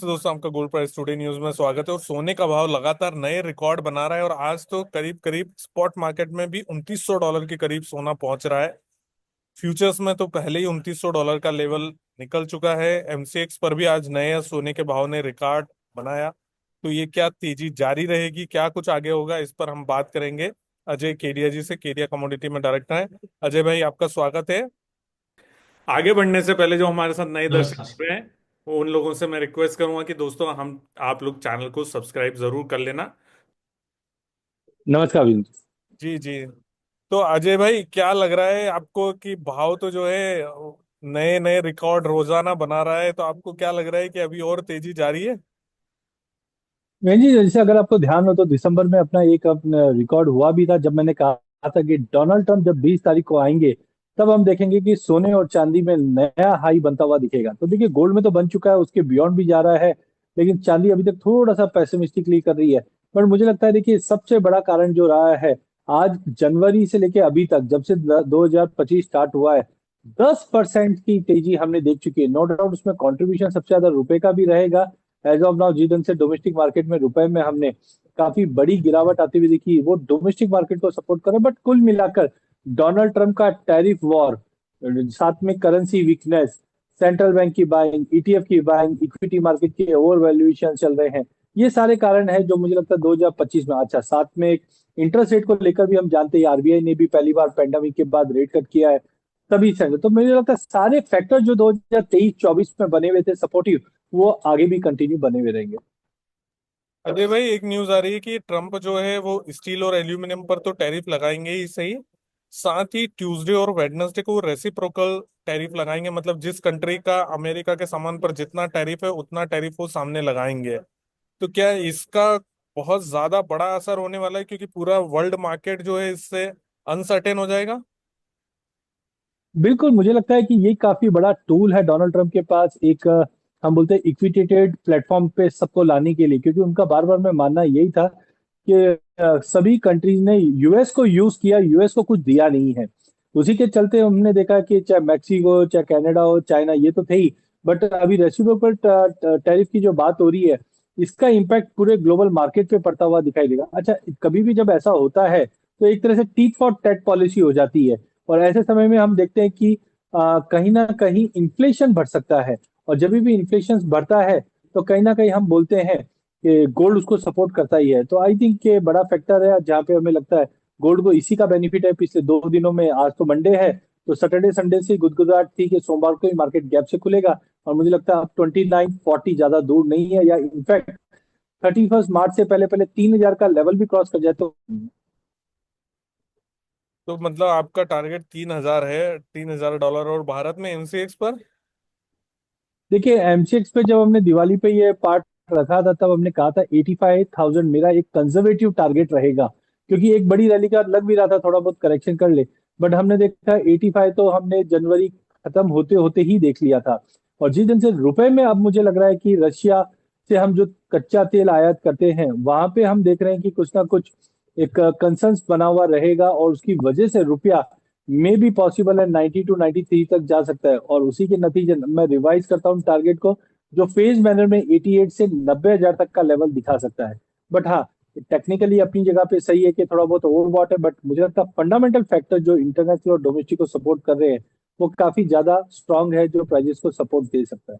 तो दोस्तों आपका गोल्ड प्राइस टुडे न्यूज में स्वागत है। और सोने का भाव लगातार नए रिकॉर्ड बना रहा है और आज तो करीब करीब स्पॉट मार्केट में भी $2900 के करीब सोना पहुंच रहा है। फ्यूचर्स में तो पहले ही $2900 का लेवल निकल चुका है। एमसीएक्स पर भी आज नए सोने के भाव ने रिकॉर्ड बनाया। तो ये क्या तेजी जारी रहेगी, क्या कुछ आगे होगा, इस पर हम बात करेंगे अजय केडिया जी से। केडिया कमोडिटी में डायरेक्टर हैं। अजय भाई, आपका स्वागत है। आगे बढ़ने से पहले जो हमारे साथ नए दर्शक नमस्कार। जुड़ रहे हैं, वो उन लोगों से मैं रिक्वेस्ट करूंगा कि दोस्तों हम आप लोग चैनल को सब्सक्राइब जरूर कर लेना। नमस्कार विंद। जी जी। तो अजय भाई, क्या लग रहा है आपको कि भाव तो जो है नए नए रिकॉर्ड रोजाना बना रहा है, तो आपको क्या लग रहा है कि अभी और तेजी जारी है? विंद जी, जैसे अगर आपको ध्यान हो तो दिसंबर में अपना एक अपना रिकॉर्ड हुआ भी था, जब मैंने कहा था कि डोनाल्ड ट्रंप जब 20 तारीख को आएंगे तब हम देखेंगे कि सोने और चांदी में नया हाई बनता हुआ दिखेगा। तो देखिए, गोल्ड में तो बन चुका है, उसके बियॉन्ड भी जा रहा है, लेकिन चांदी अभी तक थोड़ा सा पेसिमिस्टिकली कर रही है। पर मुझे लगता है, देखिए, सबसे बड़ा कारण जो रहा है, आज जनवरी से लेके अभी तक, जब से 2025 स्टार्ट हुआ है, 10% की तेजी हमने देख चुकी है। नो डाउट उसमें कंट्रीब्यूशन सबसे ज्यादा रुपए का भी रहेगा। एज ऑफ नाउ जिस ढंग से डोमेस्टिक मार्केट में रुपए में हमने काफी बड़ी गिरावट आती हुई देखी, वो डोमेस्टिक मार्केट को सपोर्ट करे। बट कुल मिलाकर डोनाल्ड ट्रंप का टैरिफ वॉर, साथ में करेंसी वीकनेस, सेंट्रल बैंक की बाइंग, ईटीएफ की बाइंग, इक्विटी मार्केट के ओवर वैल्यूएशन चल रहे हैं, ये सारे कारण हैं जो मुझे लगता है 2025 में। अच्छा, साथ में एक इंटरेस्ट रेट को लेकर भी हम जानते हैं, आरबीआई ने भी पहली बार पेंडेमिक के बाद रेट कट किया है। तभी से तो मुझे लगता है सारे फैक्टर जो 2023-24 में बने हुए थे सपोर्टिव, वो आगे भी कंटिन्यू बने हुए रहेंगे। अजय भाई, एक न्यूज आ रही है कि ट्रम्प जो है वो स्टील और एल्यूमिनियम पर तो टैरिफ लगाएंगे ही सही, साथ ही ट्यूसडे और वेडनेसडे को रेसिप्रोकल टैरिफ लगाएंगे। मतलब जिस कंट्री का अमेरिका के सामान पर जितना टैरिफ है उतना टैरिफ वो सामने लगाएंगे। तो क्या इसका बहुत ज्यादा बड़ा असर होने वाला है, क्योंकि पूरा वर्ल्ड मार्केट जो है इससे अनसर्टेन हो जाएगा? बिल्कुल, मुझे लगता है कि ये काफी बड़ा टूल है डोनाल्ड ट्रंप के पास, एक हम बोलते हैं इक्विटेटेड प्लेटफॉर्म पे सबको लाने के लिए। क्योंकि उनका बार बार में मानना यही था कि सभी कंट्रीज ने यूएस को यूज किया, यूएस को कुछ दिया नहीं है। उसी के चलते हमने देखा कि चाहे मैक्सिको, चाहे कनाडा हो, चाइना, ये तो थे ही, बट अभी रेसिप्रोकल टैरिफ की जो बात हो रही है, इसका इम्पैक्ट पूरे ग्लोबल मार्केट पे पड़ता हुआ दिखाई देगा। अच्छा, कभी भी जब ऐसा होता है तो एक तरह से टीट फॉर टैट पॉलिसी हो जाती है। और ऐसे समय में हम देखते हैं कि कहीं ना कहीं इन्फ्लेशन बढ़ सकता है। और जब भी इन्फ्लेशन बढ़ता है तो कहीं ना कहीं हम बोलते हैं कि गोल्ड उसको सपोर्ट करता ही है। तो आई थिंक ये बड़ा फैक्टर है जहाँ पे हमें लगता है गोल्ड को इसी का बेनिफिट है। पिछले 2 दिनों में, आज तो मंडे है, तो सैटरडे संडे से गुदगुदाहट थी कि सोमवार को ही मार्केट गैप से खुलेगा। और मुझे लगता है अब 2940 ज्यादा दूर नहीं है, या इनफैक्ट 31 मार्च से पहले पहले 3000 का लेवल भी क्रॉस कर जाए तो। तो मतलब आपका टारगेट 3000 है, $3000। और भारत में एमसीएक्स पर? देखिए, एमसीएक्स पे जब हमने दिवाली पे ये पार्ट रखा था, तब हमने कहा था 85,000 मेरा एक कंजर्वेटिव टारगेट रहेगा। क्योंकि एक बड़ी रैली का लग भी रहा था थोड़ा बहुत करेक्शन कर ले, बट हमने देखा 85 तो हमने जनवरी खत्म होते होते ही देख लिया था। और जिस दिन से रुपए में अब मुझे लग रहा है कि रशिया से हम जो कच्चा तेल आयात करते हैं, वहां पे हम देख रहे हैं कि कुछ ना कुछ एक कंसंस बना हुआ रहेगा, और उसकी वजह से रुपया मे बी पॉसिबल है 92-93 तक जा सकता है। और उसी के नतीजे मैं रिवाइज करता हूँ टारगेट को, जो फेज मैनर में 88 से 90,000 तक का लेवल दिखा सकता है। बट हाँ, टेक्निकली अपनी जगह पे सही है कि थोड़ा बहुत ओवरबॉट है, बट मुझे लगता है फंडामेंटल फैक्टर जो इंटरनेशनल और डोमेस्टिक को सपोर्ट कर रहे हैं, वो काफी ज्यादा स्ट्रांग है, जो प्राइजेस को सपोर्ट दे सकता है।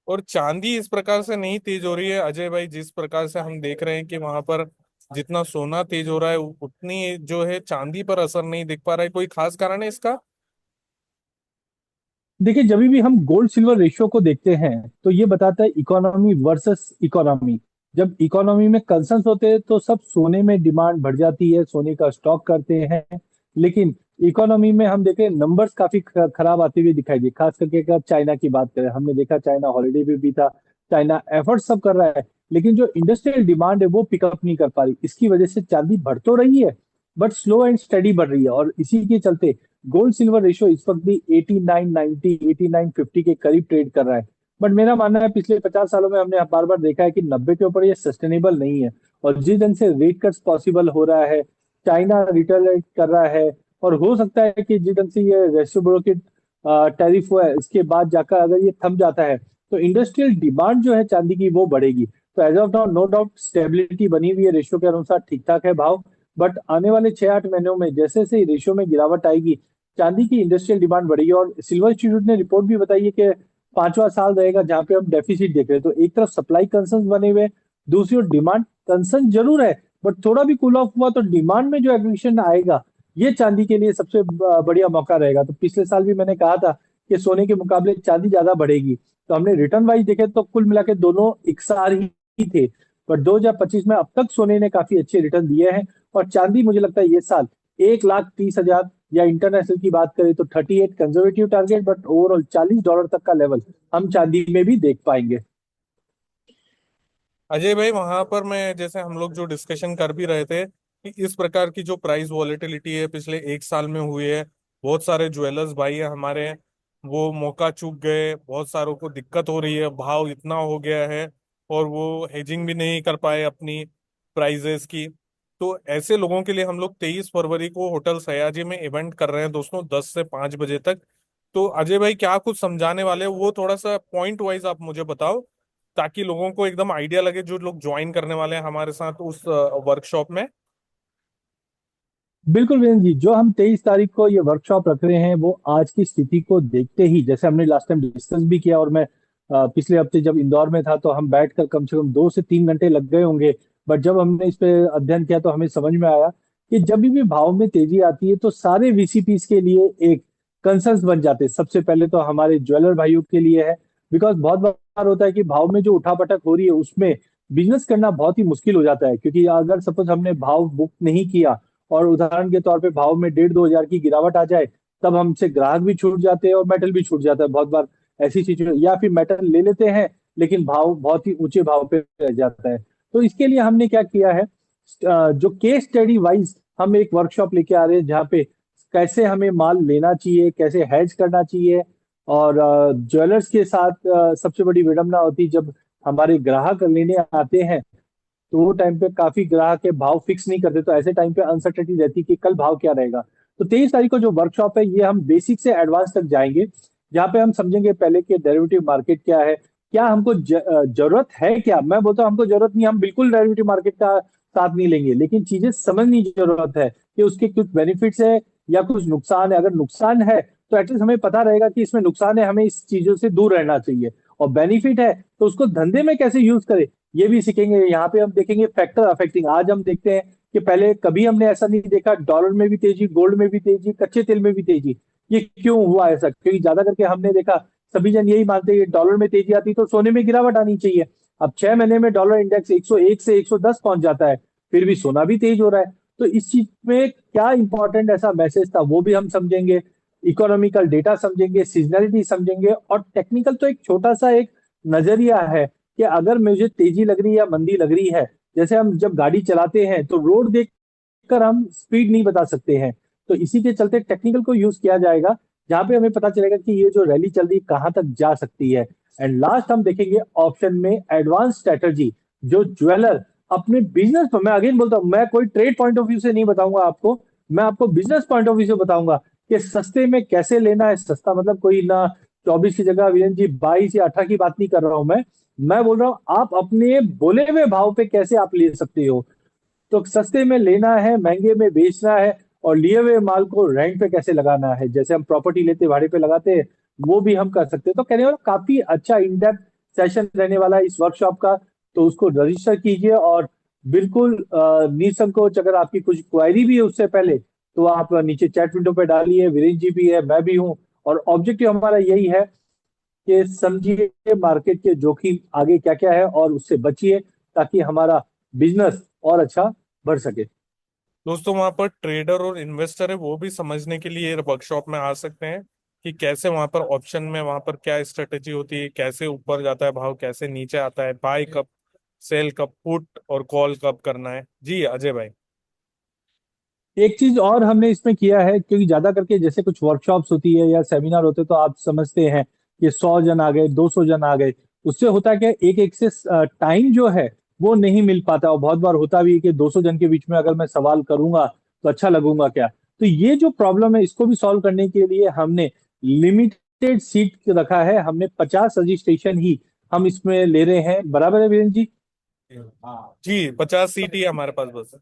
और चांदी इस प्रकार से नहीं तेज हो रही है अजय भाई, जिस प्रकार से हम देख रहे हैं कि वहां पर जितना सोना तेज हो रहा है उतनी जो है चांदी पर असर नहीं दिख पा रहा है। कोई खास कारण है इसका? देखिए, जब भी हम गोल्ड सिल्वर रेशियो को देखते हैं तो ये बताता है इकोनॉमी वर्सेस इकोनॉमी। जब इकोनॉमी में कंसर्न्स होते हैं तो सब सोने में डिमांड बढ़ जाती है, सोने का स्टॉक करते हैं। लेकिन इकोनॉमी में हम देखें, नंबर्स काफी खराब आते हुए दिखाई दिए। खास करके अगर चाइना की बात करें, हमने देखा चाइना हॉलीडे पे भी था, चाइना एफर्ट सब कर रहा है, लेकिन जो इंडस्ट्रियल डिमांड है वो पिकअप नहीं कर पा रही। इसकी वजह से चांदी बढ़ तो रही है, बट स्लो एंड स्टडी बढ़ रही है। और इसी के चलते गोल्ड सिल्वर रेशियो इस वक्त भी 89-90, 89-50 के करीब ट्रेड कर रहा है। बट मेरा मानना है, पिछले 50 सालों में हमने बार बार देखा है कि 90 के ऊपर ये सस्टेनेबल नहीं है। और जिस ढंग से रेट कट्स पॉसिबल हो रहा है, चाइना रिटेलिएट कर रहा है, और हो सकता है कि जिस ढंग से ये रेसिप्रोकेट टैरिफ हुआ है, इसके बाद जाकर अगर ये थम जाता है तो इंडस्ट्रियल डिमांड जो है चांदी की वो बढ़ेगी। तो as of now no doubt stability बनी हुई है, रेशियो के अनुसार ठीक ठाक है भाव। बट आने वाले 6-8 महीनों में जैसे जैसे रेशियो में गिरावट आएगी, चांदी की इंडस्ट्रियल डिमांड बढ़ेगी। और सिल्वर इंस्टीट्यूट ने रिपोर्ट भी बताई है कि पांचवा साल रहेगा जहां पे हम डेफिसिट देख रहे हैं। तो एक तरफ सप्लाई कंसर्न बने हुए हैं, दूसरी ओर डिमांड कंसर्न जरूर है, बट थोड़ा भी कूल ऑफ हुआ तो डिमांड में जो एग्रीशन आएगा, ये चांदी के लिए सबसे बढ़िया मौका रहेगा। तो पिछले साल भी मैंने कहा था कि सोने के मुकाबले चांदी ज्यादा बढ़ेगी। तो हमने रिटर्न वाइज देखे तो कुल मिला के दोनों इकसार ही थे। पर 2025 में अब तक सोने ने काफी अच्छे रिटर्न दिए हैं। और चांदी मुझे लगता है ये साल 1,30,000, या इंटरनेशनल की बात करें तो 38 कंजर्वेटिव टारगेट, बट ओवरऑल $40 तक का लेवल हम चांदी में भी देख पाएंगे। अजय भाई, वहां पर मैं जैसे हम लोग जो डिस्कशन कर भी रहे थे कि इस प्रकार की जो प्राइस वॉलेटिलिटी है पिछले एक साल में हुई है, बहुत सारे ज्वेलर्स भाई है हमारे, वो मौका चूक गए, बहुत सारों को दिक्कत हो रही है, भाव इतना हो गया है और वो हेजिंग भी नहीं कर पाए अपनी प्राइजेस की। तो ऐसे लोगों के लिए हम लोग 23 फरवरी को होटल सयाजी में इवेंट कर रहे हैं दोस्तों, 10 से 5 बजे तक। तो अजय भाई क्या कुछ समझाने वाले हैं, वो थोड़ा सा पॉइंट वाइज आप मुझे बताओ, ताकि लोगों को एकदम आइडिया लगे जो लोग ज्वाइन करने वाले हैं हमारे साथ उस वर्कशॉप में। बिल्कुल वीरेंद्र जी, जो हम 23 तारीख को ये वर्कशॉप रख रहे हैं वो आज की स्थिति को देखते ही, जैसे हमने लास्ट टाइम डिस्कस भी किया, और मैं पिछले हफ्ते जब इंदौर में था तो हम बैठकर कम से कम 2 से 3 घंटे लग गए होंगे। बट जब हमने इस पे अध्ययन किया तो हमें समझ में आया कि जब भी भाव में तेजी आती है तो सारे वीसीपीस के लिए एक कंसर्न्स बन जाते हैं। सबसे पहले तो हमारे ज्वेलर भाइयों के लिए है, बिकॉज बहुत बार होता है कि भाव में जो उठापटक हो रही है उसमें बिजनेस करना बहुत ही मुश्किल हो जाता है। क्योंकि अगर सपोज हमने भाव बुक नहीं किया और उदाहरण के तौर पे भाव में 1,500-2,000 की गिरावट आ जाए, तब हमसे ग्राहक भी छूट जाते हैं और मेटल भी छूट जाता है बहुत बार। ऐसी सिचुएशन, या फिर मेटल ले लेते हैं लेकिन भाव बहुत ही ऊंचे भाव पे रह जाता है। तो इसके लिए हमने क्या किया है, जो केस स्टडी वाइज हम एक वर्कशॉप लेके आ रहे हैं जहाँ पे कैसे हमें माल लेना चाहिए, कैसे हेज करना चाहिए। और ज्वेलर्स के साथ सबसे बड़ी विडंबना होती है जब हमारे ग्राहक लेने आते हैं तो वो टाइम पे काफी ग्राहक के भाव फिक्स नहीं करते, तो ऐसे टाइम पे अनसर्टेनिटी रहती है कि कल भाव क्या रहेगा। तो 23 तारीख को जो वर्कशॉप है ये हम बेसिक से एडवांस तक जाएंगे, जहाँ पे हम समझेंगे पहले कि डेरिवेटिव मार्केट क्या है, क्या हमको जरूरत है। क्या मैं बोलता हूँ हमको जरूरत नहीं, हम बिल्कुल डेरिवेटिव मार्केट का साथ नहीं लेंगे, लेकिन चीजें समझनी जरूरत है कि उसके कुछ बेनिफिट्स है या कुछ नुकसान है। अगर नुकसान है तो एटलीस्ट हमें पता रहेगा कि इसमें नुकसान है, हमें इस चीजों से दूर रहना चाहिए। और बेनिफिट है तो उसको धंधे में कैसे यूज करें ये भी सीखेंगे। यहाँ पे हम देखेंगे फैक्टर अफेक्टिंग। आज हम देखते हैं कि पहले कभी हमने ऐसा नहीं देखा, डॉलर में भी तेजी, गोल्ड में भी तेजी, कच्चे तेल में भी तेजी। ये क्यों हुआ ऐसा? क्योंकि ज्यादा करके हमने देखा सभी जन यही मानते हैं कि डॉलर में तेजी आती तो सोने में गिरावट आनी चाहिए। अब 6 महीने में डॉलर इंडेक्स 101 से 110 पहुंच जाता है, फिर भी सोना भी तेज हो रहा है। तो इस चीज में क्या इंपॉर्टेंट ऐसा मैसेज था वो भी हम समझेंगे, इकोनॉमिकल डेटा समझेंगे, सीजनलिटी समझेंगे, और टेक्निकल तो एक छोटा सा एक नजरिया है कि अगर मुझे तेजी लग रही है या मंदी लग रही है। जैसे हम जब गाड़ी चलाते हैं तो रोड देखकर हम स्पीड नहीं बता सकते हैं, तो इसी के चलते टेक्निकल को यूज किया जाएगा जहां पे हमें पता चलेगा कि ये जो रैली चल रही है कहां तक जा सकती है। एंड लास्ट हम देखेंगे ऑप्शन में एडवांस स्ट्रेटजी, जो ज्वेलर अपने बिजनेस पर, मैं अगेन बोलता हूं मैं कोई ट्रेड पॉइंट ऑफ व्यू से नहीं बताऊंगा आपको, मैं आपको बिजनेस पॉइंट ऑफ व्यू से बताऊंगा कि सस्ते में कैसे लेना है। सस्ता मतलब कोई ना 24 की जगह वीरेंद्र जी 22 या 18 की बात नहीं कर रहा हूं मैं बोल रहा हूं आप अपने बोले हुए भाव पे कैसे आप ले सकते हो। तो सस्ते में लेना है, महंगे में बेचना है, और लिए हुए माल को रेंट पे कैसे लगाना है, जैसे हम प्रॉपर्टी लेते भाड़े पे लगाते हैं वो भी हम कर सकते हैं। तो कहने वाला काफी अच्छा इन डेप्थ सेशन रहने वाला है इस वर्कशॉप का। तो उसको रजिस्टर कीजिए, और बिल्कुल निसंकोच अगर आपकी कुछ क्वायरी भी है उससे पहले तो आप नीचे चैट विंडो पे डालिए। वीरेंद्र जी भी है, मैं भी हूँ, और ऑब्जेक्टिव हमारा यही है कि समझिए मार्केट के जोखिम आगे क्या क्या है और उससे बचिए, ताकि हमारा बिजनेस और अच्छा बढ़ सके। दोस्तों, वहां पर ट्रेडर और इन्वेस्टर है वो भी समझने के लिए वर्कशॉप में आ सकते हैं कि कैसे वहां पर ऑप्शन में वहां पर क्या स्ट्रेटेजी होती है, कैसे ऊपर जाता है भाव, कैसे नीचे आता है, बाय कब, सेल कब, पुट और कॉल कब करना है। जी अजय भाई। एक चीज और हमने इसमें किया है, क्योंकि ज्यादा करके जैसे कुछ वर्कशॉप्स होती है या सेमिनार होते हैं तो आप समझते हैं कि 100 जन आ गए, 200 जन आ गए, उससे होता है क्या, एक एक से टाइम जो है वो नहीं मिल पाता। और बहुत बार होता भी है कि 200 जन के बीच में अगर मैं सवाल करूंगा तो अच्छा लगूंगा क्या। तो ये जो प्रॉब्लम है इसको भी सॉल्व करने के लिए हमने लिमिट सीट रखा है हमने, 50 रजिस्ट्रेशन ही हम इसमें ले रहे हैं, बराबर है वीरेंद्र जी? जी 50 सीट ही है हमारे पास बस।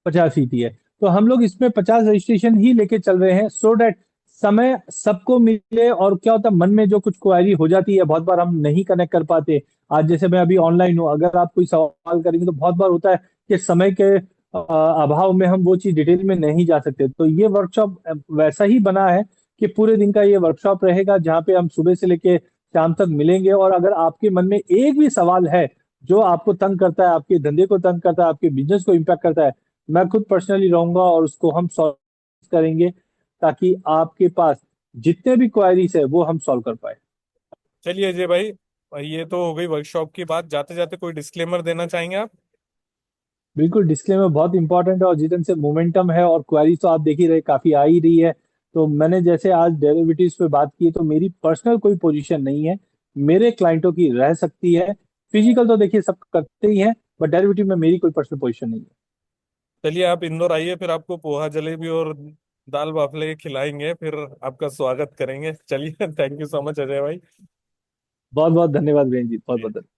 50 सीट ही है, तो हम लोग इसमें 50 रजिस्ट्रेशन ही लेके चल रहे हैं, सो डैट समय सबको मिले। और क्या होता है, मन में जो कुछ क्वेरी हो जाती है, बहुत बार हम नहीं कनेक्ट कर पाते। आज जैसे मैं अभी ऑनलाइन हूँ, अगर आप कोई सवाल करेंगे तो बहुत बार होता है कि समय के अभाव में हम वो चीज डिटेल में नहीं जा सकते। तो ये वर्कशॉप वैसा ही बना है कि पूरे दिन का ये वर्कशॉप रहेगा, जहाँ पे हम सुबह से लेके शाम तक मिलेंगे। और अगर आपके मन में एक भी सवाल है जो आपको तंग करता है, आपके धंधे को तंग करता है, आपके बिजनेस को इम्पैक्ट करता है, मैं खुद पर्सनली रहूंगा और उसको हम सॉल्व करेंगे, ताकि आपके पास जितने भी क्वायरीज है वो हम सॉल्व कर पाए। चलिए अजय भाई, ये तो हो गई वर्कशॉप की बात। जाते जाते कोई डिस्क्लेमर देना चाहेंगे आप? बिल्कुल, डिस्क्लेमर बहुत इंपॉर्टेंट है, और जितने से मोमेंटम है और क्वारीज तो आप देख ही रहे, काफी आ ही रही है। तो मैंने जैसे आज डेरिवेटिव्स पे बात की, तो मेरी पर्सनल कोई पोजीशन नहीं है, मेरे क्लाइंटों की रह सकती है। फिजिकल तो देखिए सब करते ही हैं, बट डेरिवेटिव में मेरी कोई पर्सनल पोजीशन नहीं है। चलिए आप इंदौर आइए, फिर आपको पोहा जलेबी और दाल बाफले खिलाएंगे, फिर आपका स्वागत करेंगे। चलिए thank you so much Ajay भाई। बहुत बहुत धन्यवाद बहन जी, बहुत बहुत धन्यवाद।